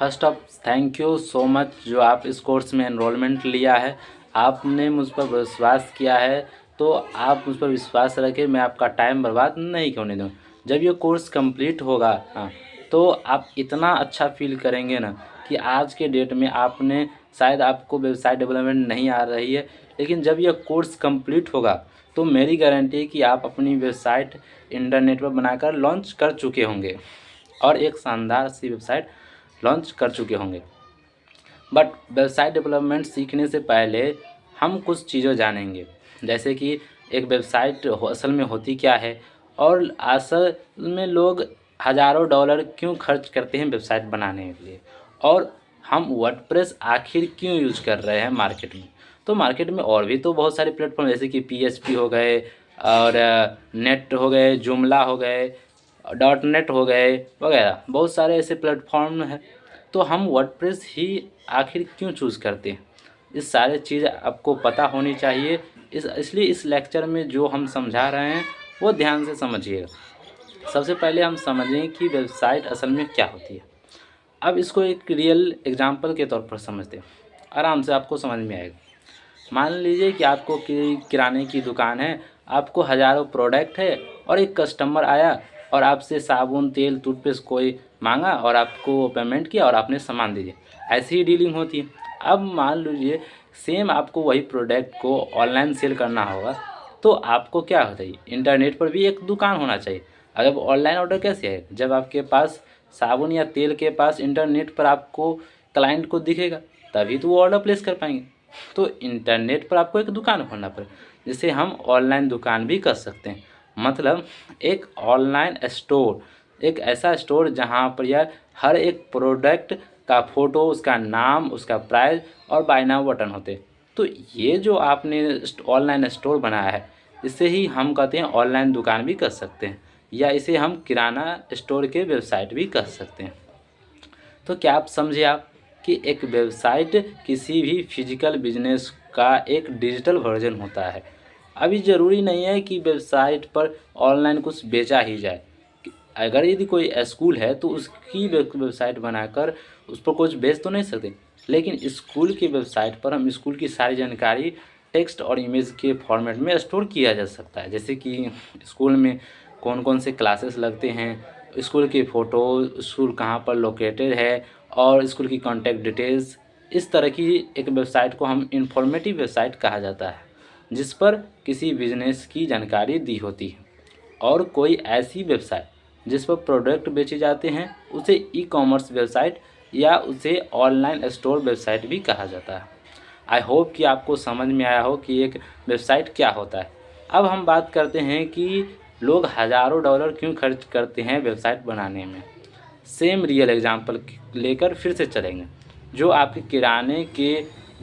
First of thank you so much जो आप इस कोर्स में एनरोलमेंट लिया है। आपने मुझ पर विश्वास किया है, तो आप मुझ पर विश्वास रखें, मैं आपका टाइम बर्बाद नहीं होने दूँ। जब ये कोर्स कंप्लीट होगा तो आप इतना अच्छा फील करेंगे ना कि आज के डेट में आपने शायद आपको वेबसाइट डेवलपमेंट नहीं आ रही है, लेकिन जब यह कोर्स कंप्लीट होगा तो मेरी गारंटी है कि आप अपनी वेबसाइट इंटरनेट पर बनाकर लॉन्च कर चुके होंगे और एक शानदार सी वेबसाइट लॉन्च कर चुके होंगे। बट वेबसाइट डेवलपमेंट सीखने से पहले हम कुछ चीज़ें जानेंगे, जैसे कि एक वेबसाइट असल में होती क्या है और असल में लोग हज़ारों डॉलर क्यों खर्च करते हैं वेबसाइट बनाने के लिए, और हम वर्डप्रेस आखिर क्यों यूज कर रहे हैं मार्केट में। तो मार्केट में और भी तो बहुत सारे प्लेटफॉर्म जैसे कि PHP हो गए और नेट हो गए, जुमला हो गए, .NET हो गए वगैरह, बहुत सारे ऐसे प्लेटफॉर्म हैं। तो हम वर्डप्रेस ही आखिर क्यों चूज़ करते हैं, इस सारे चीज़ आपको पता होनी चाहिए। इसलिए इस लेक्चर में जो हम समझा रहे हैं वो ध्यान से समझिएगा। सबसे पहले हम समझें कि वेबसाइट असल में क्या होती है। अब इसको एक रियल एग्जांपल के तौर पर समझते हैं, आराम से आपको समझ में आएगा। मान लीजिए कि आपको किराने की दुकान है, आपको हज़ारों प्रोडक्ट है और एक कस्टमर आया और आपसे साबुन, तेल, टूथपेस्ट कोई मांगा और आपको पेमेंट किया और आपने सामान दे दिया। ऐसी ही डीलिंग होती है। अब मान लीजिए सेम आपको वही प्रोडक्ट को ऑनलाइन सेल करना होगा, तो आपको क्या होता है, इंटरनेट पर भी एक दुकान होना चाहिए। अगर ऑनलाइन ऑर्डर कैसे है, जब आपके पास साबुन या तेल के पास इंटरनेट पर आपको क्लाइंट को दिखेगा, तभी तो वो ऑर्डर प्लेस कर पाएंगे। तो इंटरनेट पर आपको एक दुकान खोलना पड़ेगा, जिसे हम ऑनलाइन दुकान भी कर सकते हैं। मतलब एक ऑनलाइन स्टोर, एक ऐसा स्टोर जहां पर यह हर एक प्रोडक्ट का फ़ोटो, उसका नाम, उसका प्राइस और बाय नाउ बटन होते हैं। तो ये जो आपने ऑनलाइन स्टोर बनाया है, इसे ही हम कहते हैं ऑनलाइन दुकान भी कर सकते हैं, या इसे हम किराना स्टोर के वेबसाइट भी कर सकते हैं। तो क्या आप समझे आप कि एक वेबसाइट किसी भी फिजिकल बिजनेस का एक डिजिटल वर्जन होता है। अभी ज़रूरी नहीं है कि वेबसाइट पर ऑनलाइन कुछ बेचा ही जाए। अगर यदि कोई स्कूल है तो उसकी वेबसाइट बनाकर उस पर कुछ बेच तो नहीं सकते, लेकिन स्कूल की वेबसाइट पर हम स्कूल की सारी जानकारी टेक्स्ट और इमेज के फॉर्मेट में स्टोर किया जा सकता है। जैसे कि स्कूल में कौन कौन से क्लासेस लगते हैं, स्कूल की फ़ोटो, स्कूल कहाँ पर लोकेटेड है और स्कूल की कॉन्टैक्ट डिटेल्स। इस तरह की एक वेबसाइट को हम इंफॉर्मेटिव वेबसाइट कहा जाता है, जिस पर किसी बिजनेस की जानकारी दी होती है। और कोई ऐसी वेबसाइट जिस पर प्रोडक्ट बेचे जाते हैं, उसे ई-कॉमर्स वेबसाइट या उसे ऑनलाइन स्टोर वेबसाइट भी कहा जाता है। आई होप कि आपको समझ में आया हो कि एक वेबसाइट क्या होता है। अब हम बात करते हैं कि लोग हज़ारों डॉलर क्यों खर्च करते हैं वेबसाइट बनाने में। सेम रियल एग्जांपल लेकर फिर से चलेंगे। जो आपके किराने के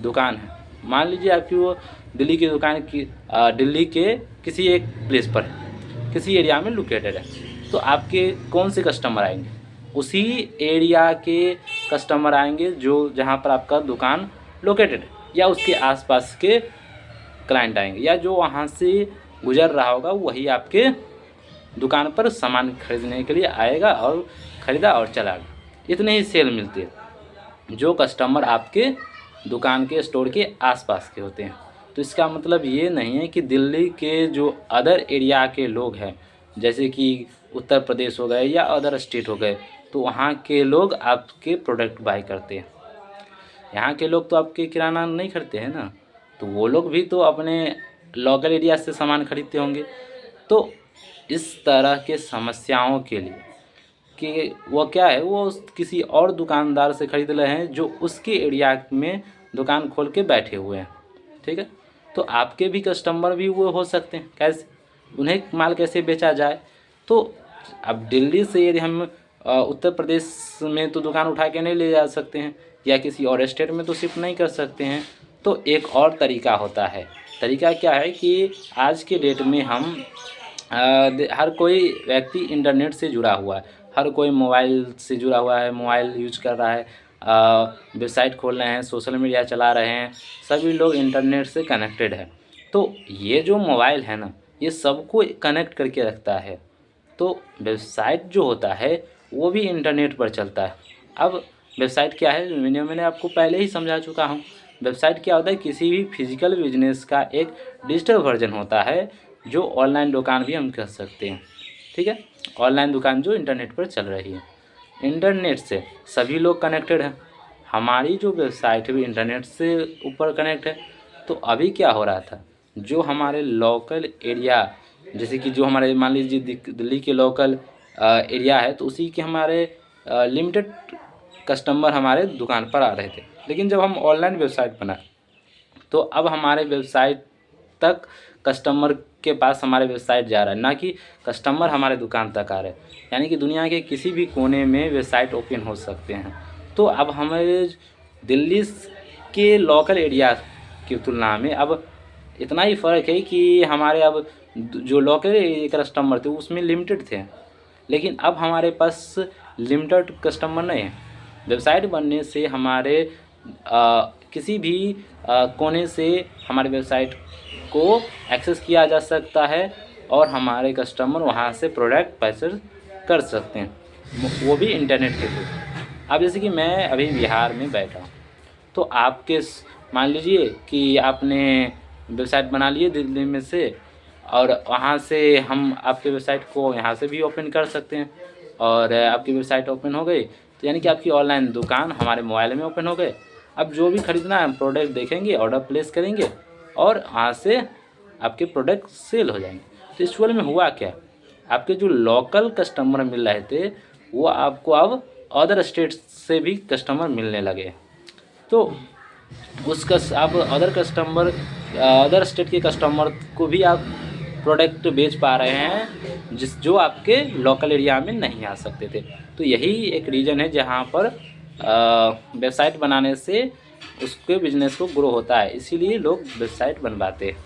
दुकान है, मान लीजिए आपकी वो दिल्ली की दुकान की दिल्ली के किसी एक प्लेस पर है, किसी एरिया में लोकेटेड है। तो आपके कौन से कस्टमर आएंगे, उसी एरिया के कस्टमर आएंगे जो जहाँ पर आपका दुकान लोकेटेड है, या उसके आसपास के क्लाइंट आएंगे, या जो वहाँ से गुजर रहा होगा वही आपके दुकान पर सामान खरीदने के लिए आएगा और ख़रीदा और चला गया। इतने ही सेल मिलते हैं जो कस्टमर आपके दुकान के स्टोर के आसपास के होते हैं। तो इसका मतलब ये नहीं है कि दिल्ली के जो अदर एरिया के लोग हैं, जैसे कि उत्तर प्रदेश हो गए या अदर स्टेट हो गए, तो वहाँ के लोग आपके प्रोडक्ट बाय करते हैं। यहाँ के लोग तो आपके किराना नहीं खरीदते हैं ना, तो वो लोग भी तो अपने लोकल एरिया से सामान खरीदते होंगे। तो इस तरह के समस्याओं के लिए कि वो क्या है, वो किसी और दुकानदार से खरीद रहे हैं जो उसके एरिया में दुकान खोल के बैठे हुए हैं। ठीक है, तो आपके भी कस्टमर भी वो हो सकते हैं। कैसे उन्हें माल कैसे बेचा जाए। तो अब दिल्ली से यदि हम उत्तर प्रदेश में तो दुकान उठा के नहीं ले जा सकते हैं, या किसी और स्टेट में तो शिफ्ट नहीं कर सकते हैं। तो एक और तरीका होता है। तरीका क्या है कि आज के डेट में हम हर कोई व्यक्ति इंटरनेट से जुड़ा हुआ है, हर कोई मोबाइल से जुड़ा हुआ है, मोबाइल यूज कर रहा है, वेबसाइट खोल रहे हैं, सोशल मीडिया चला रहे हैं, सभी लोग इंटरनेट से कनेक्टेड है। तो ये जो मोबाइल है ना, ये सबको कनेक्ट करके रखता है। तो वेबसाइट जो होता है वो भी इंटरनेट पर चलता है। अब वेबसाइट क्या है मैंने आपको पहले ही समझा चुका हूँ। वेबसाइट क्या होता है, किसी भी फिजिकल बिजनेस का एक डिजिटल वर्जन होता है, जो ऑनलाइन दुकान भी हम कह सकते हैं। ठीक है, ऑनलाइन दुकान जो इंटरनेट पर चल रही है। इंटरनेट से सभी लोग कनेक्टेड हैं, हमारी जो वेबसाइट है भी इंटरनेट से ऊपर कनेक्ट है। तो अभी क्या हो रहा था, जो हमारे लोकल एरिया, जैसे कि जो हमारे मान लीजिए दिल्ली के लोकल एरिया है, तो उसी के हमारे लिमिटेड कस्टमर हमारे दुकान पर आ रहे थे। लेकिन जब हम ऑनलाइन वेबसाइट बनाए, तो अब हमारे वेबसाइट तक कस्टमर के पास हमारे वेबसाइट जा रहा है, ना कि कस्टमर हमारे दुकान तक आ रहे हैं। यानी कि दुनिया के किसी भी कोने में वेबसाइट ओपन हो सकते हैं। तो अब हमारे दिल्ली के लोकल एरिया की तुलना में अब इतना ही फ़र्क है कि हमारे अब जो लोकल कस्टमर थे उसमें लिमिटेड थे, लेकिन अब हमारे पास लिमिटेड कस्टमर नहीं है। वेबसाइट बनने से हमारे किसी भी कोने से हमारे वेबसाइट को एक्सेस किया जा सकता है और हमारे कस्टमर वहां से प्रोडक्ट परचेज कर सकते हैं, वो भी इंटरनेट के थ्रू। अब जैसे कि मैं अभी बिहार में बैठा हूँ, तो आपके मान लीजिए कि आपने वेबसाइट बना लिए दिल्ली में से, और वहाँ से हम आपके वेबसाइट को यहाँ से भी ओपन कर सकते हैं। और आपकी वेबसाइट ओपन हो गई तो यानी कि आपकी ऑनलाइन दुकान हमारे मोबाइल में ओपन हो गए। अब जो भी ख़रीदना है प्रोडक्ट देखेंगे, ऑर्डर प्लेस करेंगे और वहाँ से आपके प्रोडक्ट सेल हो जाएंगे। तो इस में हुआ क्या, आपके जो लोकल कस्टमर मिल रहे थे वो आपको अब अदर स्टेट से भी कस्टमर मिलने लगे। तो आप अदर स्टेट के कस्टमर को भी आप प्रोडक्ट बेच पा रहे हैं, जो आपके लोकल एरिया में नहीं आ सकते थे। तो यही एक रीज़न है जहाँ पर वेबसाइट बनाने से उसके बिजनेस को ग्रो होता है, इसीलिए लोग वेबसाइट बनवाते हैं।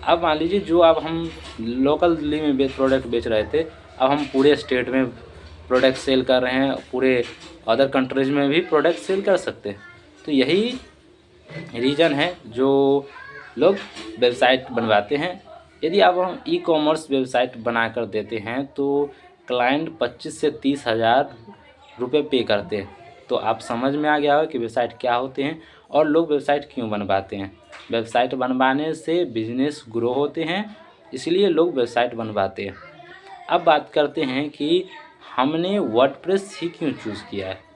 अब मान लीजिए जो अब हम लोकल दिल्ली में प्रोडक्ट बेच रहे थे, अब हम पूरे स्टेट में प्रोडक्ट सेल कर रहे हैं, पूरे अदर कंट्रीज़ में भी प्रोडक्ट सेल कर सकते हैं। तो यही रीज़न है जो लोग वेबसाइट बनवाते हैं। यदि आप हम ई कॉमर्स वेबसाइट बना कर देते हैं तो क्लाइंट 25 से 30 हज़ार रुपये पे करते हैं। तो आप समझ में आ गया होगा कि वेबसाइट क्या होते हैं और लोग वेबसाइट क्यों बनवाते हैं। वेबसाइट बनवाने से बिजनेस ग्रो होते हैं, इसलिए लोग वेबसाइट बनवाते हैं। अब बात करते हैं कि हमने वर्डप्रेस ही क्यों चूज़ किया है।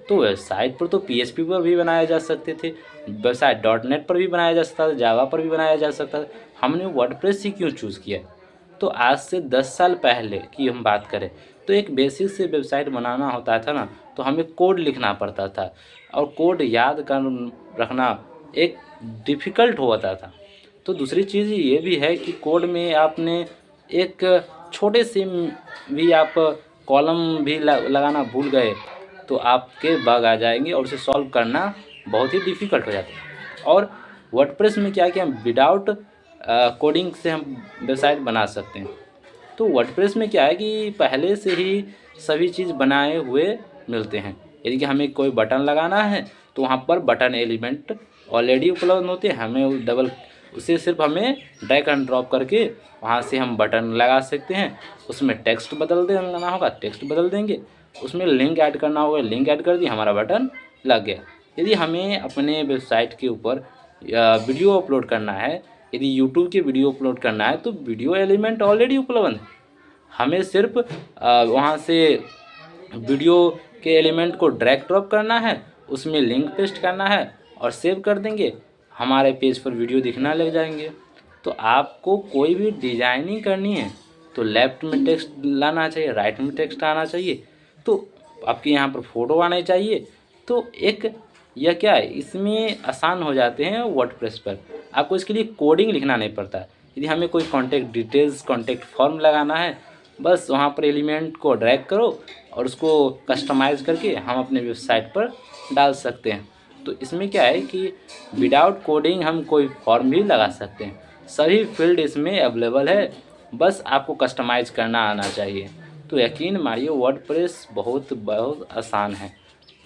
तो वेबसाइट पर तो PHP पर भी बनाया जा सकते थे, वेबसाइट .NET पर भी बनाया जा सकता था, जावा पर भी बनाया जा सकता था। हमने वर्डप्रेस ही क्यों चूज़ किया। तो आज से 10 साल पहले की हम बात करें तो एक बेसिक से वेबसाइट बनाना होता था ना, तो हमें कोड लिखना पड़ता था और कोड याद कर रखना एक डिफ़िकल्ट होता था। तो दूसरी चीज़ ये भी है कि कोड में आपने एक छोटे से भी आप कॉलम भी लगाना भूल गए तो आपके बग आ जाएंगे और उसे सॉल्व करना बहुत ही डिफ़िकल्ट हो जाता है। और वर्डप्रेस में क्या कि हम विदाउट कोडिंग से हम वेबसाइट बना सकते हैं। तो वर्डप्रेस में क्या है कि पहले से ही सभी चीज़ बनाए हुए मिलते हैं। यदि कि हमें कोई बटन लगाना है तो वहाँ पर बटन एलिमेंट ऑलरेडी उपलब्ध होते हैं, हमें उसे सिर्फ हमें ड्रैग एंड ड्रॉप करके वहाँ से हम बटन लगा सकते हैं। उसमें टेक्स्ट बदल देना होगा, टेक्स्ट बदल देंगे, उसमें लिंक ऐड करना होगा, लिंक ऐड कर दिया, हमारा बटन लग गया। यदि हमें अपने वेबसाइट के ऊपर वीडियो अपलोड करना है, यदि यूट्यूब की वीडियो अपलोड करना है तो वीडियो एलिमेंट ऑलरेडी उपलब्ध है, हमें सिर्फ वहाँ से वीडियो के एलिमेंट को ड्रैग ड्रॉप करना है, उसमें लिंक पेस्ट करना है और सेव कर देंगे, हमारे पेज पर वीडियो दिखना लग जाएंगे। तो आपको कोई भी डिज़ाइनिंग करनी है तो लेफ़्ट में टेक्स्ट लाना चाहिए, राइट में टेक्स्ट आना चाहिए, तो आपके यहाँ पर फ़ोटो आना चाहिए। तो एक यह क्या है, इसमें आसान हो जाते हैं वर्डप्रेस पर। आपको इसके लिए कोडिंग लिखना नहीं पड़ता। यदि हमें कोई कॉन्टैक्ट डिटेल्स, कॉन्टैक्ट फॉर्म लगाना है, बस वहाँ पर एलिमेंट को ड्रैग करो और उसको कस्टमाइज़ करके हम अपने वेबसाइट पर डाल सकते हैं। तो इसमें क्या है कि विदाउट कोडिंग हम कोई फॉर्म भी लगा सकते हैं। सभी फील्ड इसमें अवेलेबल है, बस आपको कस्टमाइज़ करना आना चाहिए। तो यकीन मानिए वर्डप्रेस बहुत आसान है।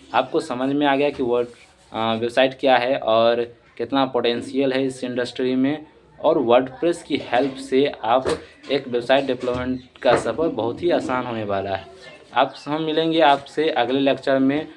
आपको समझ में आ गया कि वेबसाइट क्या है और कितना पोटेंशियल है इस इंडस्ट्री में, और वर्डप्रेस की हेल्प से आप एक वेबसाइट डेवलपमेंट का सफ़र बहुत ही आसान होने वाला है। हम मिलेंगे आपसे अगले लेक्चर में